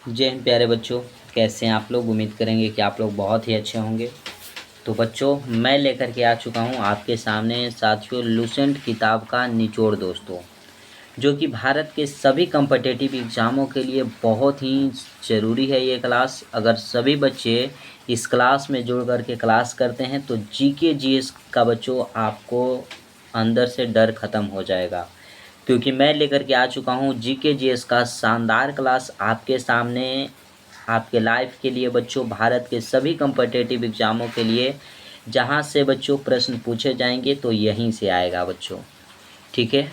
जय हिंद प्यारे बच्चों, कैसे हैं आप लोग। उम्मीद करेंगे कि आप लोग बहुत ही अच्छे होंगे। तो बच्चों, मैं लेकर के आ चुका हूं आपके सामने साथियों लूसेंट किताब का निचोड़ दोस्तों, जो कि भारत के सभी कम्पिटिटिव एग्ज़ामों के लिए बहुत ही ज़रूरी है। ये क्लास अगर सभी बच्चे इस क्लास में जुड़ कर के क्लास करते हैं तो जीके जीएस का बच्चों आपको अंदर से डर ख़त्म हो जाएगा, क्योंकि मैं लेकर के आ चुका हूँ जीके जीएस का शानदार क्लास आपके सामने आपके लाइफ के लिए बच्चों, भारत के सभी कम्पिटिटिव एग्ज़ामों के लिए। जहाँ से बच्चों प्रश्न पूछे जाएंगे तो यहीं से आएगा बच्चों, ठीक है।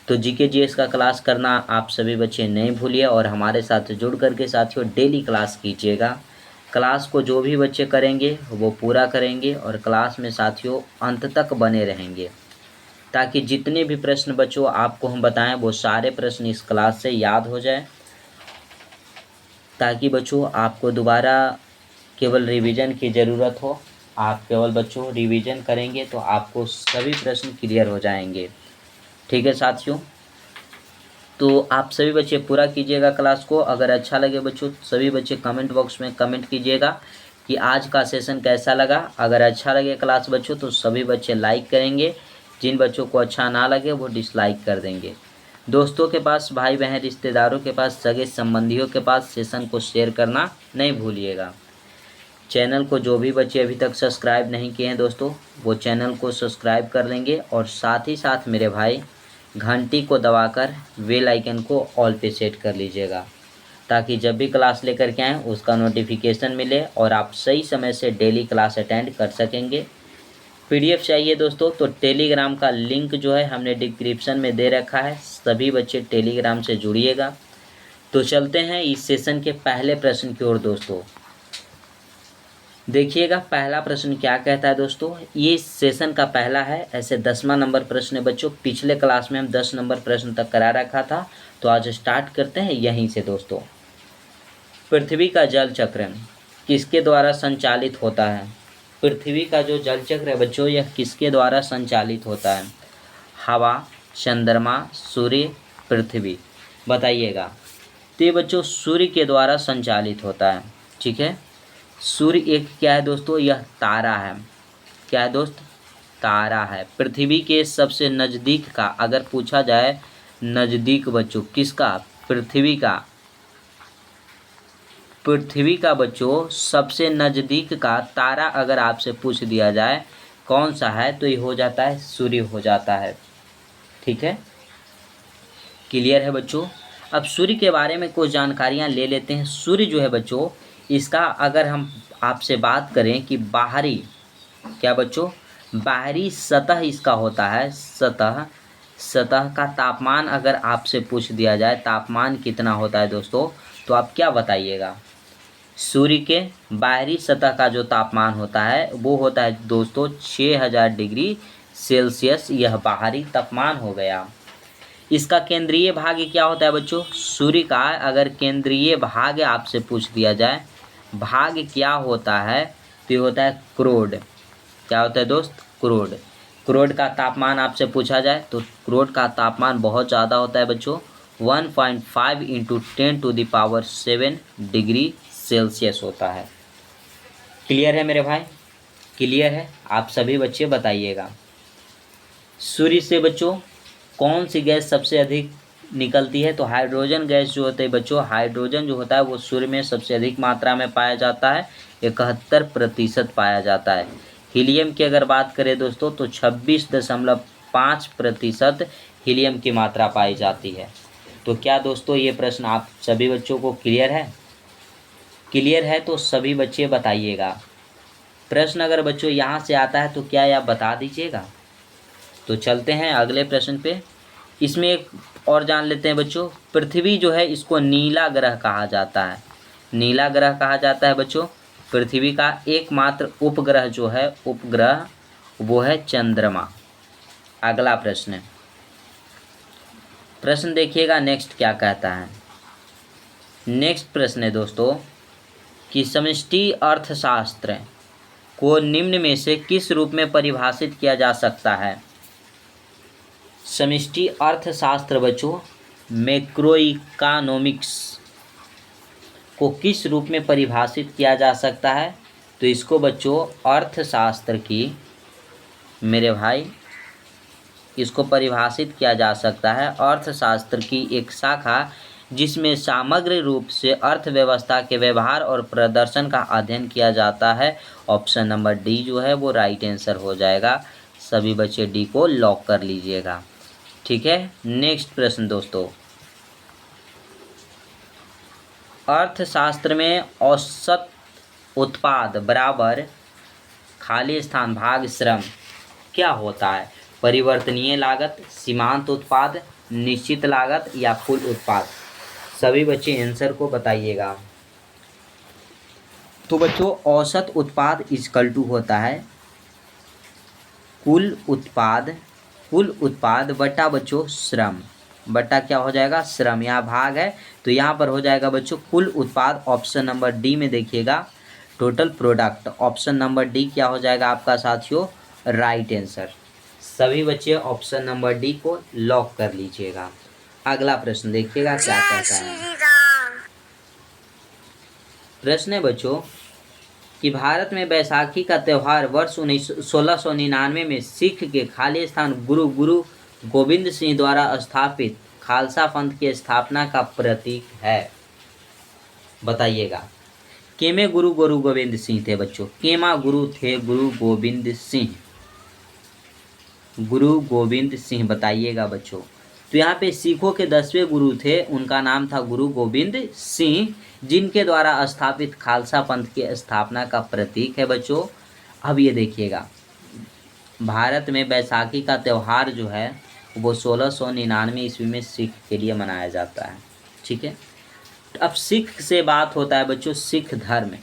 तो जीके जीएस का क्लास करना आप सभी बच्चे नहीं भूलिए और हमारे साथ जुड़ करके साथियों डेली क्लास कीजिएगा। क्लास को जो भी बच्चे करेंगे वो पूरा करेंगे और क्लास में साथियों अंत तक बने रहेंगे, ताकि जितने भी प्रश्न बच्चों आपको हम बताएं वो सारे प्रश्न इस क्लास से याद हो जाए, ताकि बच्चों आपको दोबारा केवल रिवीजन की ज़रूरत हो। आप केवल बच्चों रिवीजन करेंगे तो आपको सभी प्रश्न क्लियर हो जाएंगे, ठीक है साथियों। तो आप सभी बच्चे पूरा कीजिएगा क्लास को। अगर अच्छा लगे बच्चों, सभी बच्चे कमेंट बॉक्स में कमेंट कीजिएगा कि आज का सेशन कैसा लगा। अगर अच्छा लगे क्लास बच्चों तो सभी बच्चे लाइक करेंगे, जिन बच्चों को अच्छा ना लगे वो डिसलाइक कर देंगे। दोस्तों के पास, भाई बहन, रिश्तेदारों के पास, सगे संबंधियों के पास सेशन को शेयर करना नहीं भूलिएगा। चैनल को जो भी बच्चे अभी तक सब्सक्राइब नहीं किए हैं दोस्तों, वो चैनल को सब्सक्राइब कर लेंगे और साथ ही साथ मेरे भाई घंटी को दबाकर बेल आइकन को ऑल पे सेट कर लीजिएगा, ताकि जब भी क्लास लेकर के आएँ उसका नोटिफिकेशन मिले और आप सही समय से डेली क्लास अटेंड कर सकेंगे। पीडीएफ चाहिए दोस्तों तो टेलीग्राम का लिंक जो है हमने डिस्क्रिप्शन में दे रखा है, सभी बच्चे टेलीग्राम से जुड़िएगा। तो चलते हैं इस सेशन के पहले प्रश्न की ओर दोस्तों। देखिएगा पहला प्रश्न क्या कहता है दोस्तों। ये सेशन का पहला है, ऐसे 10वां नंबर प्रश्न है बच्चों। पिछले क्लास में हम 10 नंबर प्रश्न तक करा रखा था, तो आज स्टार्ट करते हैं यहीं से दोस्तों। पृथ्वी का जल चक्र किसके द्वारा संचालित होता है। पृथ्वी का जो जल चक्र है बच्चों, यह किसके द्वारा संचालित होता है। हवा, चंद्रमा, सूर्य, पृथ्वी, बताइएगा। तो ये बच्चों सूर्य के द्वारा संचालित होता है, ठीक है। सूर्य एक क्या है दोस्तों, यह तारा है। क्या है दोस्त, तारा है। पृथ्वी के सबसे नज़दीक का अगर पूछा जाए, नज़दीक बच्चों किसका, पृथ्वी का। पृथ्वी का बच्चों सबसे नज़दीक का तारा अगर आपसे पूछ दिया जाए कौन सा है, तो ये हो जाता है सूर्य हो जाता है, ठीक है। क्लियर है बच्चों। अब सूर्य के बारे में कुछ जानकारियां ले लेते हैं। सूर्य जो है बच्चों, इसका अगर हम आपसे बात करें कि बाहरी, क्या बच्चों, बाहरी सतह इसका होता है, सतह का तापमान अगर आपसे पूछ दिया जाए तापमान कितना होता है दोस्तों, तो आप क्या बताइएगा। सूर्य के बाहरी सतह का जो तापमान होता है वो होता है दोस्तों 6000 डिग्री सेल्सियस, यह बाहरी तापमान हो गया। इसका केंद्रीय भाग क्या होता है बच्चों, सूर्य का अगर केंद्रीय भाग आपसे पूछ दिया जाए भाग क्या होता है, तो ये होता है क्रोड। क्या होता है दोस्त, क्रोड। क्रोड का तापमान आपसे पूछा जाए तो क्रोड का तापमान बहुत ज़्यादा होता है बच्चों, 1.5 × 10⁻7 डिग्री सेल्सियस होता है। क्लियर है मेरे भाई, क्लियर है। आप सभी बच्चे बताइएगा। सूर्य से बच्चों कौन सी गैस सबसे अधिक निकलती है, तो हाइड्रोजन गैस जो होता है बच्चों, हाइड्रोजन जो होता है वो सूर्य में सबसे अधिक मात्रा में पाया जाता है, 71% पाया जाता है। हीलियम की अगर बात करें दोस्तों तो 26.5% हीलियम की मात्रा पाई जाती है। तो क्या दोस्तों ये प्रश्न आप सभी बच्चों को क्लियर है। क्लियर है तो सभी बच्चे बताइएगा। प्रश्न अगर बच्चों यहाँ से आता है तो क्या आप बता दीजिएगा। तो चलते हैं अगले प्रश्न पे। इसमें एक और जान लेते हैं बच्चों। पृथ्वी जो है इसको नीला ग्रह कहा जाता है। नीला ग्रह कहा जाता है बच्चों। पृथ्वी का एकमात्र उपग्रह जो है, उपग्रह, वो है चंद्रमा। अगला प्रश्न, प्रश्न देखिएगा नेक्स्ट क्या कहता है। नेक्स्ट प्रश्न है दोस्तों कि समष्टि अर्थशास्त्र को निम्न में से किस रूप में परिभाषित किया जा सकता है। समष्टि अर्थशास्त्र बच्चों मैक्रो इकोनॉमिक्स को किस रूप में परिभाषित किया जा सकता है? तो इसको बच्चों अर्थशास्त्र की, मेरे भाई, इसको परिभाषित किया जा सकता है अर्थशास्त्र की एक शाखा जिसमें समग्र रूप से अर्थव्यवस्था के व्यवहार और प्रदर्शन का अध्ययन किया जाता है। ऑप्शन नंबर डी जो है वो राइट आंसर हो जाएगा। सभी बच्चे डी को लॉक कर लीजिएगा। ठीक है, नेक्स्ट प्रश्न दोस्तों, अर्थशास्त्र में औसत उत्पाद बराबर खाली स्थान भाग श्रम क्या होता है? परिवर्तनीय लागत, सीमांत उत्पाद, निश्चित लागत या कुल उत्पाद? सभी बच्चे आंसर को बताइएगा। तो बच्चों औसत उत्पाद इक्वल टू होता है कुल उत्पाद बटा बच्चों श्रम, बटा क्या हो जाएगा? श्रम। यहाँ भाग है तो यहाँ पर हो जाएगा बच्चों कुल उत्पाद। ऑप्शन नंबर डी में देखिएगा total product. Option number D क्या हो जाएगा आपका साथियों? Right answer. सभी बच्चे ऑप्शन नंबर डी को लॉक कर लीजिएगा। अगला प्रश्न देखिएगा क्या कहता है। प्रश्न है बच्चों कि भारत में बैसाखी का त्यौहार वर्ष 1699 में सिख के खाली स्थान गुरु गोविंद सिंह द्वारा स्थापित खालसा पंथ की स्थापना का प्रतीक है। बताइएगा। केमे गुरु गोविंद सिंह थे बच्चों? केमा गुरु थे गुरु गोविंद सिंह? गुरु गोविंद सिंह बताइएगा बच्चों। तो यहाँ पे सिखों के 10वें गुरु थे, उनका नाम था गुरु गोविंद सिंह, जिनके द्वारा स्थापित खालसा पंथ की स्थापना का प्रतीक है बच्चों। अब ये देखिएगा, भारत में बैसाखी का त्यौहार जो है वो 1699 ईस्वी में सिख के लिए मनाया जाता है। ठीक है, अब सिख से बात होता है बच्चों, सिख धर्म,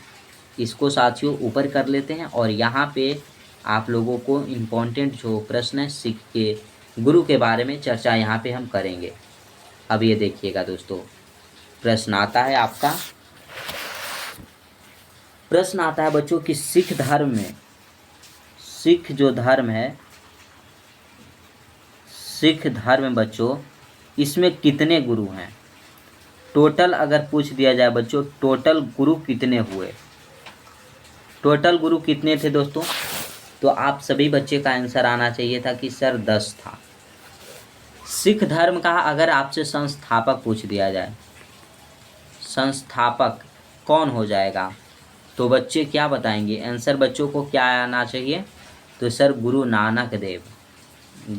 इसको साथियों ऊपर कर लेते हैं और यहाँ पे आप लोगों को इम्पोर्टेंट जो प्रश्न है सिख के गुरु के बारे में चर्चा यहाँ पे हम करेंगे। अब ये देखिएगा दोस्तों, प्रश्न आता है आपका, प्रश्न आता है बच्चों कि सिख धर्म में, सिख जो धर्म है, सिख धर्म बच्चों, इसमें कितने गुरु हैं? टोटल अगर पूछ दिया जाए बच्चों, टोटल गुरु कितने हुए? टोटल गुरु कितने थे दोस्तों? तो आप सभी बच्चे का आंसर आना चाहिए था कि सर 10 था। सिख धर्म का अगर आपसे संस्थापक पूछ दिया जाए, संस्थापक कौन हो जाएगा, तो बच्चे क्या बताएंगे? आंसर बच्चों को क्या आना चाहिए? तो सर गुरु नानक देव,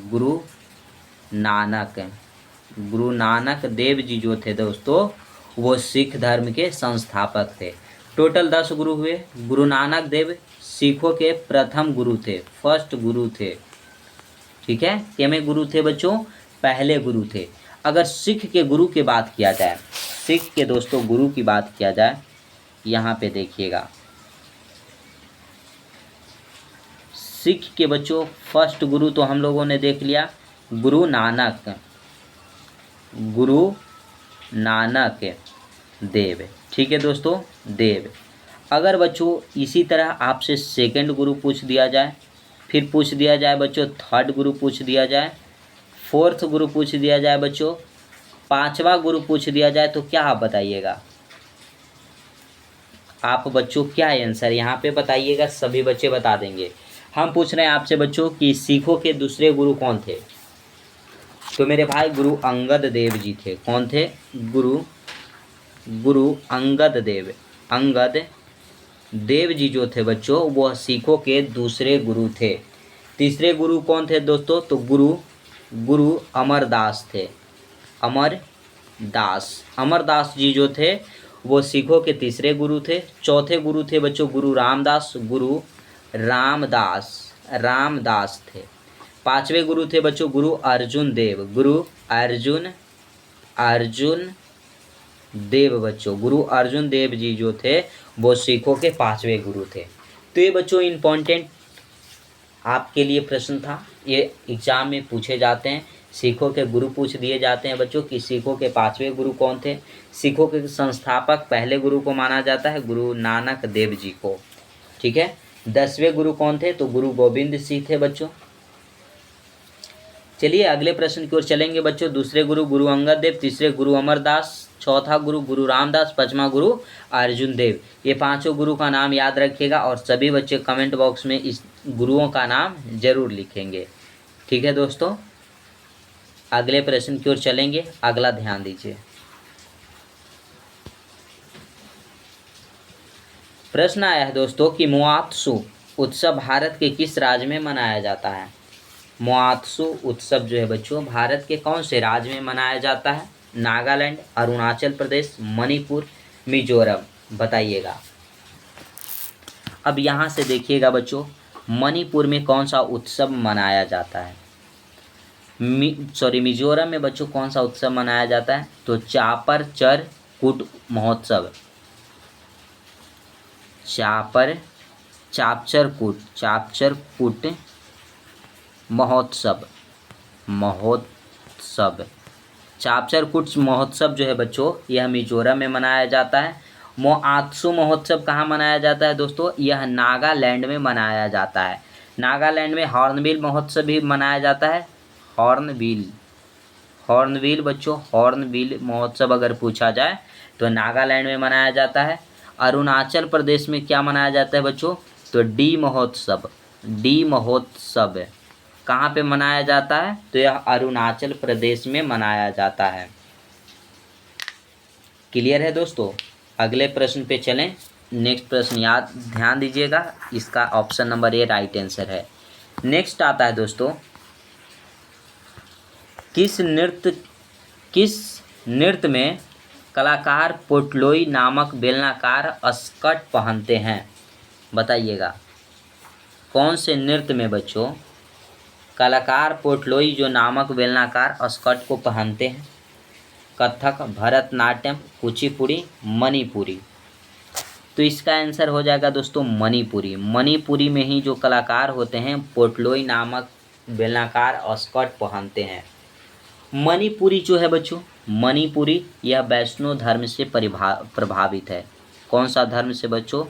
गुरु नानक देव जी जो थे दोस्तों, वो सिख धर्म के संस्थापक थे। टोटल 10 गुरु हुए। गुरु नानक देव सिखों के प्रथम गुरु थे, फर्स्ट गुरु थे। ठीक है, कितने गुरु थे बच्चों? पहले गुरु थे। अगर सिख के गुरु की बात किया जाए, सिख के दोस्तों गुरु की बात किया जाए, यहाँ पे देखिएगा, सिख के बच्चों फर्स्ट गुरु तो हम लोगों ने देख लिया, गुरु नानक देव। ठीक है दोस्तों, देव। अगर बच्चों इसी तरह आपसे सेकंड गुरु पूछ दिया जाए, फिर पूछ दिया जाए बच्चों थर्ड गुरु पूछ दिया जाए, फोर्थ गुरु पूछ दिया जाए बच्चों, 5वां गुरु पूछ दिया जाए, तो क्या आप बताइएगा? आप बच्चों क्या आंसर यहाँ पे बताइएगा? सभी बच्चे बता देंगे। हम पूछ रहे हैं आपसे बच्चों कि सिखों के दूसरे गुरु कौन थे? तो मेरे भाई गुरु अंगद देव जी थे। कौन थे? गुरु अंगद देव जी जो थे बच्चों, वो सिखों के दूसरे गुरु थे। तीसरे गुरु कौन थे दोस्तों? तो गुरु अमरदास थे। अमरदास जी जो थे वो सिखों के तीसरे गुरु थे। चौथे गुरु थे बच्चों गुरु रामदास थे। 5वें गुरु थे बच्चों गुरु अर्जुन देव बच्चों, गुरु अर्जुन देव जी जो थे वो सिखों के 5वें गुरु थे। तो ये बच्चों इम्पोर्टेंट आपके लिए प्रश्न था, ये एग्जाम में पूछे जाते हैं। सिखों के गुरु पूछ दिए जाते हैं बच्चों कि सिखों के 5वें गुरु कौन थे। सिखों के संस्थापक पहले गुरु को माना जाता है गुरु नानक देव जी को। ठीक है, 10वें गुरु कौन थे? तो गुरु गोविंद सिंह थे बच्चों। चलिए अगले प्रश्न की ओर चलेंगे बच्चों। दूसरे गुरु अंगद देव, तीसरे गुरु अमरदास, चौथा गुरु गुरु रामदास, पांचवा गुरु अर्जुन देव। ये पांचों गुरु का नाम याद रखिएगा और सभी बच्चे कमेंट बॉक्स में इस गुरुओं का नाम जरूर लिखेंगे। ठीक है दोस्तों, अगले प्रश्न की ओर चलेंगे। अगला ध्यान दीजिए। प्रश्न आया है दोस्तों कि मुआत्सु उत्सव भारत के किस राज्य में मनाया जाता है। मुआत्सु उत्सव जो है बच्चों भारत के कौन से राज्य में मनाया जाता है। नागालैंड, अरुणाचल प्रदेश, मणिपुर, मिजोरम, बताइएगा। अब यहाँ से देखिएगा बच्चों, मणिपुर में कौन सा उत्सव मनाया जाता है। मिजोरम में बच्चों कौन सा उत्सव मनाया जाता है, तो चापर चर कूट महोत्सव। चापचर कूट महोत्सव। चापचर कूट महोत्सव जो है बच्चों यह मिजोरम में मनाया जाता है। मुआत्सु महोत्सव कहाँ मनाया जाता है दोस्तों, यह नागालैंड में मनाया जाता है। नागालैंड में हॉर्नबिल महोत्सव भी मनाया जाता है। हॉर्नबिल बच्चों, हॉर्नबिल महोत्सव अगर पूछा जाए तो नागालैंड में मनाया जाता है। अरुणाचल प्रदेश में क्या मनाया जाता है बच्चों, तो डी महोत्सव कहाँ पे मनाया जाता है, तो यह अरुणाचल प्रदेश में मनाया जाता है। क्लियर है दोस्तों, अगले प्रश्न पे चलें। नेक्स्ट प्रश्न याद ध्यान दीजिएगा, इसका option number A right answer है। नेक्स्ट आता है दोस्तों, किस नृत्य में कलाकार पोटलोई नामक बेलनाकार स्कर्ट पहनते हैं, बताइएगा। कौन से नृत्य में बच्चों कलाकार पोटलोई जो नामक बेलनाकार स्कर्ट को पहनते हैं। कथक, भरतनाट्यम, कुचिपुड़ी, मणिपुरी। तो इसका आंसर हो जाएगा दोस्तों मणिपुरी। मणिपुरी में ही जो कलाकार होते हैं पोटलोई नामक बेलनाकार स्कर्ट पहनते हैं। मणिपुरी जो है बच्चों, मणिपुरी यह वैष्णव धर्म से प्रभावित है। कौन सा धर्म से बच्चों,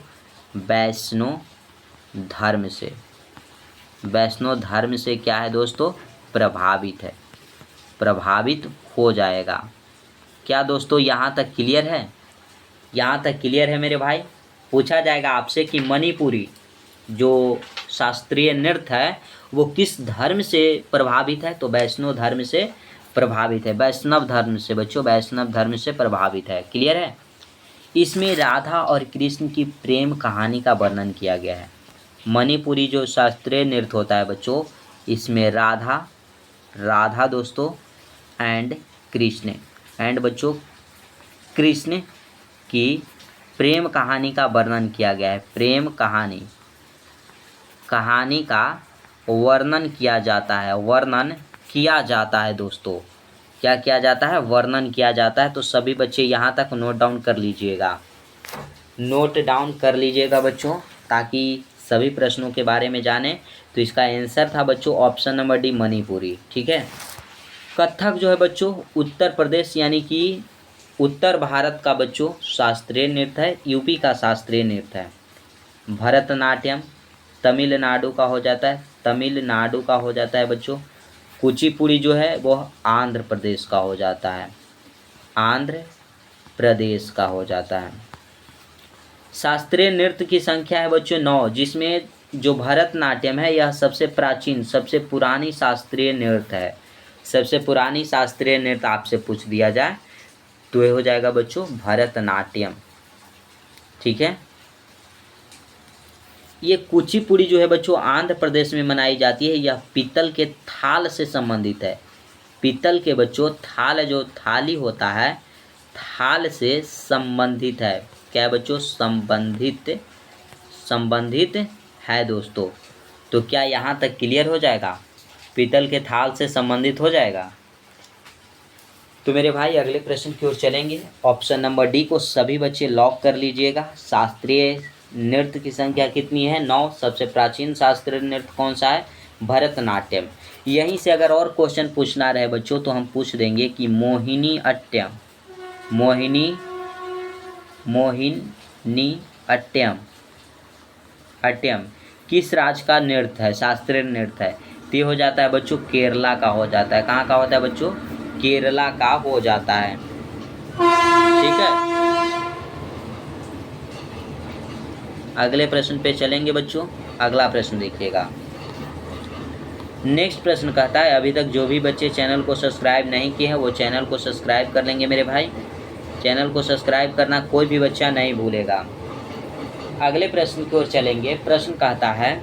वैष्णव धर्म से क्या है दोस्तों, प्रभावित है, प्रभावित हो जाएगा। क्या दोस्तों यहाँ तक क्लियर है, यहाँ तक क्लियर है मेरे भाई। पूछा जाएगा आपसे कि मणिपुरी जो शास्त्रीय नृत्य है वो किस धर्म से प्रभावित है, तो वैष्णव धर्म से प्रभावित है। वैष्णव धर्म से बच्चों, वैष्णव धर्म से प्रभावित है। क्लियर है। इसमें राधा और कृष्ण की प्रेम कहानी का वर्णन किया गया है। मणिपुरी जो शास्त्रीय नृत्य होता है बच्चों, इसमें राधा दोस्तों एंड बच्चों कृष्ण की प्रेम कहानी का वर्णन किया गया है। प्रेम कहानी का वर्णन किया जाता है दोस्तों। क्या किया जाता है, वर्णन किया जाता है। तो सभी बच्चे यहाँ तक नोट डाउन कर लीजिएगा बच्चों, ताकि सभी प्रश्नों के बारे में जानें। तो इसका आंसर था बच्चों ऑप्शन नंबर डी, मणिपुरी। ठीक है। कथक जो है बच्चों उत्तर प्रदेश यानी कि उत्तर भारत का बच्चों शास्त्रीय नृत्य है, यूपी का शास्त्रीय नृत्य है। भरतनाट्यम तमिलनाडु का हो जाता है बच्चों। कुचिपुड़ी जो है वो आंध्र प्रदेश का हो जाता है। शास्त्रीय नृत्य की संख्या है बच्चों 9, जिसमें जो भरतनाट्यम है यह सबसे प्राचीन, सबसे पुरानी शास्त्रीय नृत्य है। सबसे पुरानी शास्त्रीय नृत्य आपसे पूछ दिया जाए तो ये हो जाएगा बच्चों भरतनाट्यम। ठीक है। ये कुचिपुड़ी जो है बच्चों आंध्र प्रदेश में मनाई जाती है। यह पीतल के थाल से संबंधित है। पीतल के बच्चों थाल, जो थाली होता है, थाल से संबंधित है। क्या है बच्चों, संबंधित है दोस्तों। तो क्या यहाँ तक क्लियर हो जाएगा, पीतल के थाल से संबंधित हो जाएगा। तो मेरे भाई अगले प्रश्न की ओर चलेंगे। ऑप्शन नंबर डी को सभी बच्चे लॉक कर लीजिएगा। शास्त्रीय नृत्य की संख्या कितनी है, 9। सबसे प्राचीन शास्त्रीय नृत्य कौन सा है, भरतनाट्यम। यहीं से अगर और क्वेश्चन पूछना रहे बच्चों तो हम पूछ देंगे कि मोहिनी अट्टम किस राज्य का नृत्य है, शास्त्रीय नृत्य है। तो ये हो जाता है बच्चों केरला का हो जाता है। कहाँ का होता है बच्चों, केरला का हो जाता है। ठीक है, अगले प्रश्न पे चलेंगे बच्चों। अगला प्रश्न देखिएगा। नेक्स्ट प्रश्न कहता है, अभी तक जो भी बच्चे चैनल को सब्सक्राइब नहीं किए हैं वो चैनल को सब्सक्राइब कर लेंगे मेरे भाई। चैनल को सब्सक्राइब करना कोई भी बच्चा नहीं भूलेगा। अगले प्रश्न की ओर चलेंगे। प्रश्न कहता है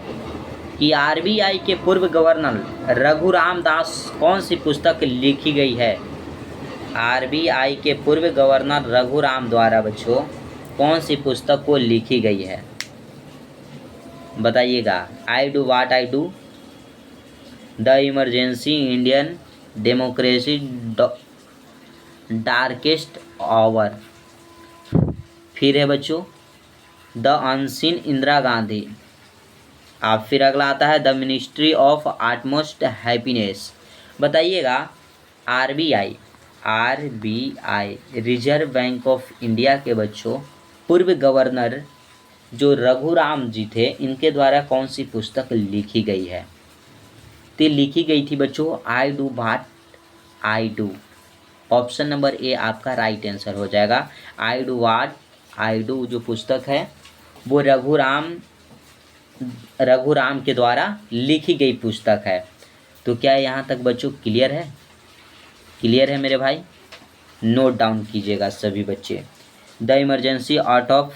कि आरबीआई के पूर्व गवर्नर रघुराम दास कौन सी पुस्तक लिखी गई है। आरबीआई के पूर्व गवर्नर रघुराम द्वारा बच्चों कौन सी पुस्तक को लिखी गई है, बताइएगा। I do what I do, the emergency Indian democracy, darkest hour, फिर है बच्चों द अनसीन इंदिरा गांधी, आप फिर अगला आता है the ministry of utmost happiness. बताइएगा। RBI reserve bank of India के बच्चों पूर्व गवर्नर जो रघुराम जी थे, इनके द्वारा कौन सी पुस्तक लिखी गई है। तो लिखी गई थी बच्चों I do what I do. Option number A आपका राइट आंसर हो जाएगा। I do what I do जो पुस्तक है वो रघुराम के द्वारा लिखी गई पुस्तक है। तो क्या यहाँ तक बच्चों क्लियर है? क्लियर है मेरे भाई, नोट डाउन कीजिएगा सभी बच्चे। द इमरजेंसी आर्ट ऑफ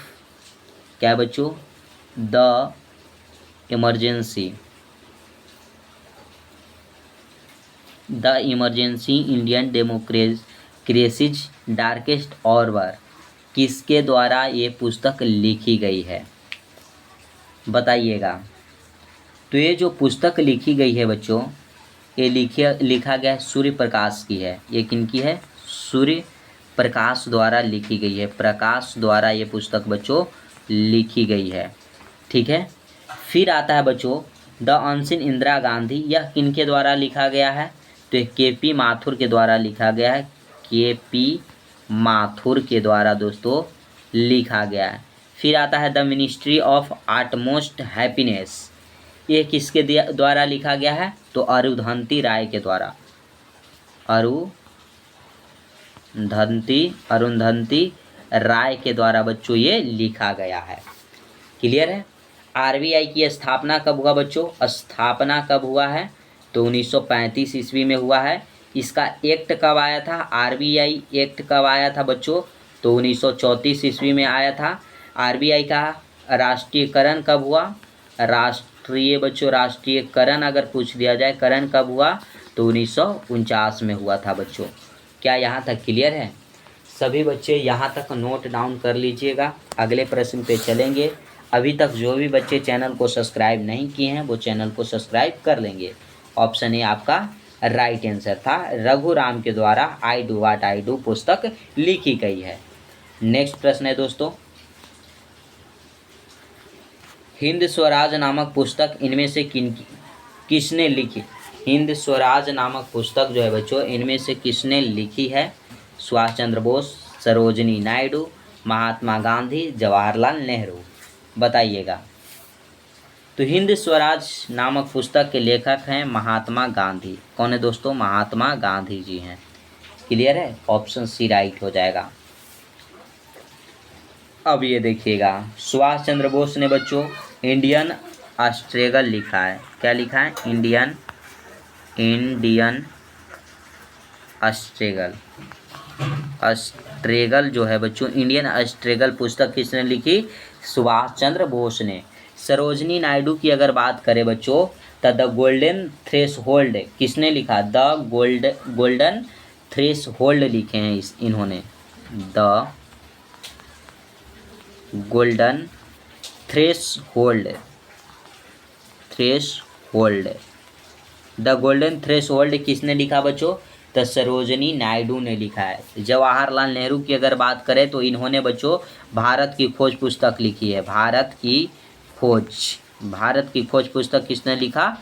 क्या बच्चों, the emergency Indian democracies darkest hour किसके द्वारा ये पुस्तक लिखी गई है, बताइएगा। तो ये जो पुस्तक लिखी गई है बच्चों, ये लिखा गया है सूर्य प्रकाश की है। ये किनकी है? सूर्य प्रकाश द्वारा लिखी गई है। प्रकाश द्वारा ये पुस्तक बच्चों लिखी गई है, ठीक है। फिर आता है बच्चों द अनसीन इंदिरा गांधी, यह किनके द्वारा लिखा गया है? तो ये केपी माथुर के द्वारा लिखा गया है। केपी माथुर के द्वारा दोस्तों लिखा गया है। फिर आता है the ministry of utmost happiness, ये किसके द्वारा लिखा गया है? तो अरुंधति राय के द्वारा। अरुंधति राय के द्वारा बच्चों ये लिखा गया है। क्लियर है। आरबीआई की स्थापना कब हुआ बच्चों? स्थापना कब हुआ है? तो 1935 ईस्वी में हुआ है। इसका एक्ट कब आया था? आरबीआई एक्ट कब आया था बच्चों? तो 1934 ईस्वी में आया था। आरबीआई का राष्ट्रीयकरण कब हुआ? राष्ट्रीयकरण अगर पूछ दिया जाए करण कब हुआ, तो 1949 में हुआ था बच्चों। क्या यहाँ तक क्लियर है? सभी बच्चे यहाँ तक नोट डाउन कर लीजिएगा। अगले प्रश्न पे चलेंगे। अभी तक जो भी बच्चे चैनल को सब्सक्राइब नहीं किए हैं वो चैनल को सब्सक्राइब कर लेंगे। ऑप्शन ए आपका राइट आंसर था। रघुराम के द्वारा I do what I do पुस्तक लिखी गई है। नेक्स्ट प्रश्न है दोस्तों, हिंद स्वराज नामक पुस्तक इनमें से किसने लिखी? हिंद स्वराज नामक पुस्तक जो है बच्चों, इनमें से किसने लिखी है? सुभाष चंद्र बोस, सरोजिनी नायडू, महात्मा गांधी, जवाहरलाल नेहरू, बताइएगा। तो हिंद स्वराज नामक पुस्तक के लेखक हैं महात्मा गांधी। कौन है दोस्तों? महात्मा गांधी जी हैं। क्लियर है। ऑप्शन सी राइट हो जाएगा। अब ये देखिएगा, सुभाष चंद्र बोस ने बच्चों इंडियन स्ट्रगल लिखा है। क्या लिखा है? इंडियन स्ट्रगल जो है बच्चों, इंडियन स्ट्रगल पुस्तक किसने लिखी? सुभाष चंद्र बोस ने। सरोजिनी नायडू की अगर बात करें बच्चों, तो द गोल्डन थ्रेशोल्ड किसने लिखा? द गोल्डन थ्रेशोल्ड लिखे हैं इन्होंने। The golden threshold the golden threshold किसने लिखा बच्चों? तो सरोजिनी नायडू ने लिखा है। जवाहरलाल नेहरू की अगर बात करें तो इन्होंने बच्चों भारत की खोज पुस्तक लिखी है। भारत की खोज पुस्तक किसने लिखा?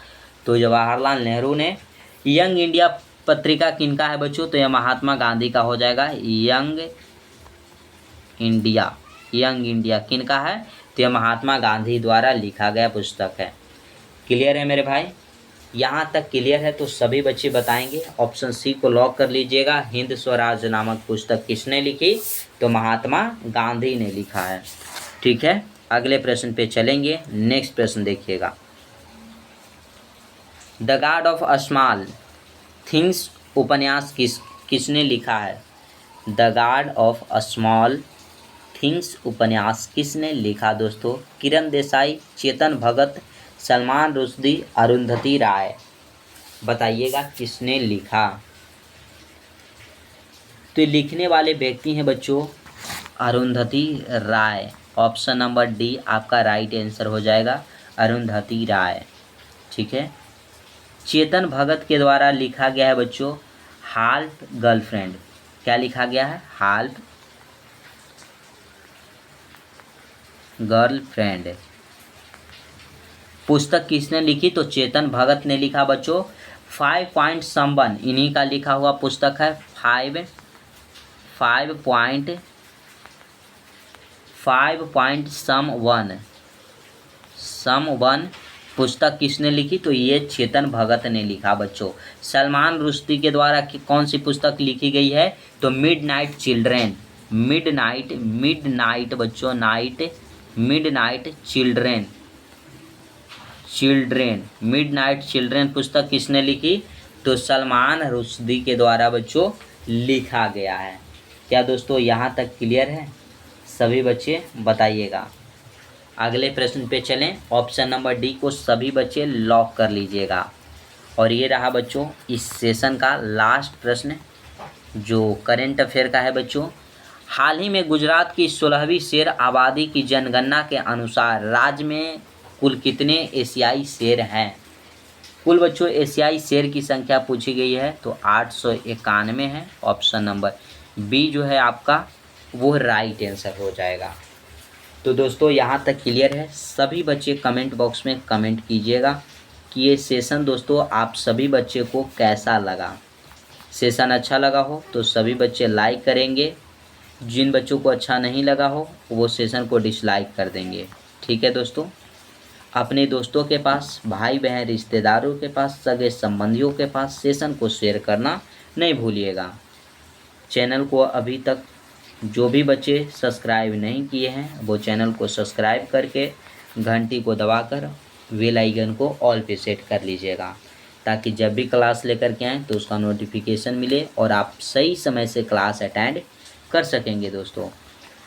तो जवाहरलाल नेहरू ने। यंग इंडिया पत्रिका किनका है बच्चों? तो यह महात्मा गांधी का हो जाएगा। यंग इंडिया किनका है? तो यह महात्मा गांधी द्वारा लिखा गया पुस्तक है। क्लियर है मेरे भाई। यहाँ तक क्लियर है तो सभी बच्चे बताएंगे। ऑप्शन सी को लॉक कर लीजिएगा। हिंद स्वराज नामक पुस्तक किसने लिखी? तो महात्मा गांधी ने लिखा है। ठीक है, अगले प्रश्न पे चलेंगे। नेक्स्ट प्रश्न देखिएगा। The God of small things उपन्यास किसने लिखा है? The God of small things उपन्यास किसने लिखा दोस्तों? किरण देसाई, चेतन भगत, सलमान रुश्दी, अरुंधति राय। बताइएगा किसने लिखा। तो लिखने वाले व्यक्ति हैं बच्चों अरुंधति राय। ऑप्शन नंबर डी आपका राइट आंसर हो जाएगा, अरुंधति राय। ठीक है, चेतन भगत के द्वारा लिखा गया है बच्चों हाल्फ गर्लफ्रेंड। क्या लिखा गया है? Half girlfriend. पुस्तक किसने लिखी? तो चेतन भगत ने लिखा बच्चों। 5 पॉइंट समवन इन्हीं का लिखा हुआ पुस्तक है। 5 पॉइंट समवन पुस्तक किसने लिखी? तो ये चेतन भगत ने लिखा बच्चों। सलमान रुश्दी के द्वारा कौन सी पुस्तक लिखी गई है? तो मिडनाइट चिल्ड्रेन। मिडनाइट बच्चों, मिडनाइट चिल्ड्रेन पुस्तक किसने लिखी? तो सलमान रुश्दी के द्वारा बच्चों लिखा गया है। क्या दोस्तों यहाँ तक क्लियर है? सभी बच्चे बताइएगा। अगले प्रश्न पे चलें। ऑप्शन नंबर डी को सभी बच्चे लॉक कर लीजिएगा। और ये रहा बच्चों इस सेशन का लास्ट प्रश्न जो करेंट अफेयर का है बच्चों। हाल ही में गुजरात की 16वीं शेर आबादी की जनगणना के अनुसार राज्य में कुल कितने एशियाई शेर हैं? कुल बच्चों एशियाई शेर की संख्या पूछी गई है तो 891 है। ऑप्शन नंबर बी जो है आपका वो राइट आंसर हो जाएगा। तो दोस्तों यहाँ तक क्लियर है। सभी बच्चे कमेंट बॉक्स में कमेंट कीजिएगा कि ये सेशन दोस्तों आप सभी बच्चे को कैसा लगा। सेशन अच्छा लगा हो तो सभी बच्चे लाइक करेंगे, जिन बच्चों को अच्छा नहीं लगा हो वो सेशन को डिसलाइक कर देंगे। ठीक है दोस्तों, अपने दोस्तों के पास, भाई बहन रिश्तेदारों के पास, सगे संबंधियों के पास सेशन को शेयर करना नहीं भूलिएगा। चैनल को अभी तक जो भी बच्चे सब्सक्राइब नहीं किए हैं वो चैनल को सब्सक्राइब करके घंटी को दबाकर बेल आइकन को ऑल पे सेट कर लीजिएगा, ताकि जब भी क्लास लेकर के आएँ तो उसका नोटिफिकेशन मिले और आप सही समय से क्लास अटेंड कर सकेंगे। दोस्तों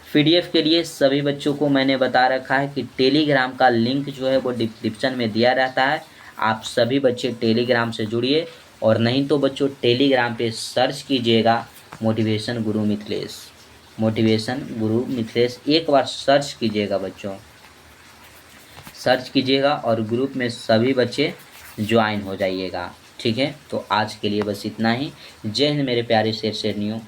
PDF के लिए सभी बच्चों को मैंने बता रखा है कि टेलीग्राम का लिंक जो है वो डिस्क्रिप्शन में दिया रहता है। आप सभी बच्चे टेलीग्राम से जुड़िए, और नहीं तो बच्चों टेलीग्राम पे सर्च कीजिएगा मोटिवेशन गुरु मिथिलेश। एक बार सर्च कीजिएगा बच्चों, सर्च कीजिएगा और ग्रुप में सभी बच्चे ज्वाइन हो जाइएगा। ठीक है, तो आज के लिए बस इतना ही। जय हिंद मेरे प्यारे शेर शेरनियों।